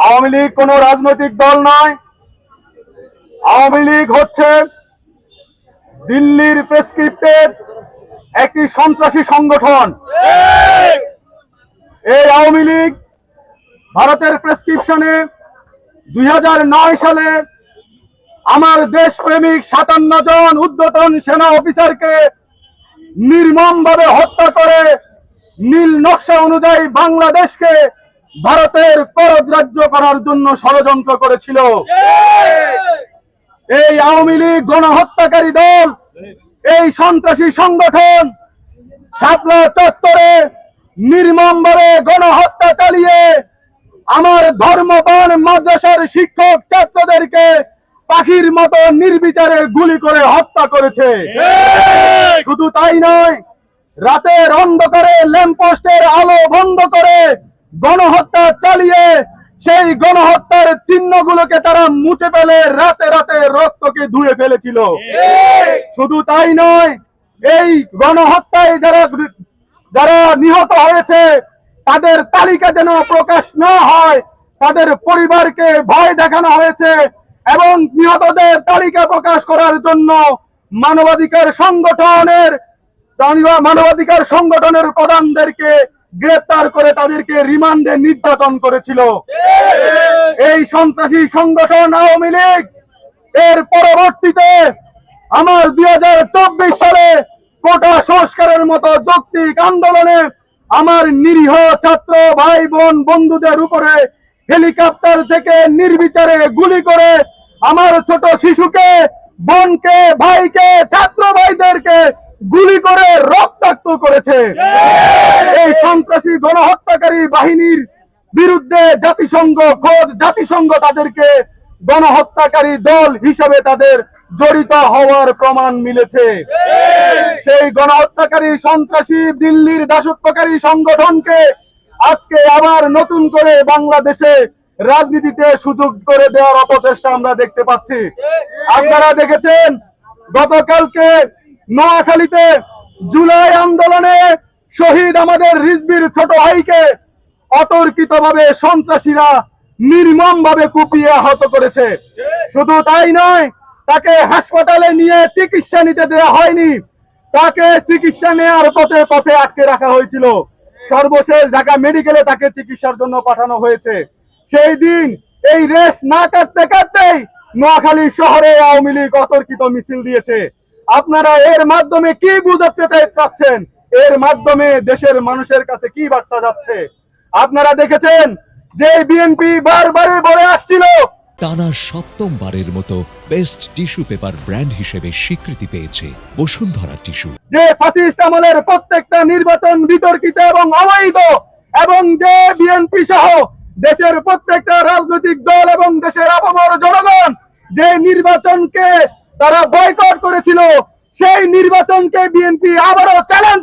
আওয়ামী লীগ কোনো রাজনৈতিক দল নয়। আওয়ামী লীগ হচ্ছে দিল্লির প্রেসক্রিপ্টেড একটি সন্ত্রাসী সংগঠন। এই আওয়ামী লীগ ভারতের প্রেসক্রিপশনে 2009 সালে আমার দেশপ্রেমিক 57 জন ঊর্ধ্বতন সেনা অফিসারকে নির্মমভাবে হত্যা করে নীল নকশা অনুযায়ী বাংলাদেশকে ভারতের করগ্রাহ্য করার জন্য ষড়যন্ত্র করেছিল। এই আওয়ামী লীগ গণহত্যাকারী দল, এই সন্ত্রাসী সংগঠন শাপলা চত্বরে নির্মমভাবে গণহত্যা চালিয়ে আমার ধর্মপ্রাণ মাদ্রাসার শিক্ষক ছাত্রদেরকে পাখির মতো নির্বিচারে গুলি করে হত্যা করেছে। শুধু তাই নয়, রাতের অন্ধকারে ল্যাম্পপোস্টের আলো বন্ধ করে গণহত্যা চালিয়ে সেই গণহত্যার চিহ্নগুলোকে তারা মুছে ফেলে রাতে রাতে রক্তকে ধুয়ে ফেলেছিল। শুধু তাই নয়, এই গণহত্যায় যারা নিহত হয়েছে তাদের তালিকা যেন প্রকাশ না হয়, তাদের পরিবারকে ভয় দেখানো হয়েছে এবং নিহতদের তালিকা প্রকাশ করার জন্য মানবাধিকার সংগঠনের প্রধানদেরকে গ্রেফতার করে তাদেরকে রিমান্ডে নির্যাতন করেছিল এই সন্ত্রাসী সংগঠন আওয়ামী লীগ। এর পরবর্তীতে আমার 2024 সালে কোটা সংস্কারের মতো যৌক্তিক আন্দোলনে আমার নিরীহ ছাত্র ভাই বোন বন্ধুদের উপরে হেলিকপ্টার থেকে নির্বিচারে গুলি করে আমার ছোট শিশুকে, বোনকে, ভাইকে, ছাত্র ভাইদেরকে গুলি করে রক্তাক্ত করেছে। এই সন্ত্রাসী গণহত্যাকারী বাহিনীর বিরুদ্ধে জাতিসংঘ তাদেরকে গণহত্যাকারী দল হিসেবে তাদের জড়িত হওয়ার প্রমাণ মিলেছে। সেই গণহত্যাকারী সন্ত্রাসী দিল্লির দাসত্বকারী সংগঠনকে আজকে আবার নতুন করে বাংলাদেশে রাজনীতিতে সুযোগ করে দেওয়ার অপচেষ্টা আমরা দেখতে পাচ্ছি। আপনারা দেখেছেন গতকালকে নোয়াখালীতে জুলাই আন্দোলনে শহীদ আমাদের রিজভির ছোট ভাইকে অতর্কিতভাবে সন্ত্রাসীরা নির্মমভাবে কুপিয়ে আহত করেছে। শুধু তাই নয়, তাকে হাসপাতালে নিয়ে চিকিৎসা নিতে দেওয়া হয়নি, তাকে চিকিৎসা নেওয়ার পথে পথে আটকে রাখা হয়েছিল। সর্বশেষ ঢাকা মেডিকেলে তাকে চিকিৎসার জন্য পাঠানো হয়েছে। সেই দিন এই রেশ না কাটতে কাটতেই নোয়াখালী শহরে আওয়ামী লীগ অতর্কিত মিছিল দিয়েছে। আপনারা এর মাধ্যমে কি বুঝাতে চাচ্ছেন? এর মাধ্যমে দেশের মানুষের কাছে কি বার্তা যাচ্ছে? আপনারা দেখেছেন যে বিএনপি বারবার বলে আসছিল টানা সপ্তমবারের মতো বেস্ট টিস্যু পেপার ব্র্যান্ড হিসেবে স্বীকৃতি পেয়েছে বসুন্ধরা টিস্যু। যে ফ্যাসিস্ট আমলের প্রত্যেকটা নির্বাচন বিতর্কিত এবং অবৈধ, এবং যে বিএনপি সহ দেশের প্রত্যেকটা রাজনৈতিক দল এবং দেশের আপামর জনগণ যে নির্বাচনকে তারা বয়কট করেছিল, সেই নির্বাচনকে বিএনপি আবারও চ্যালেঞ্জ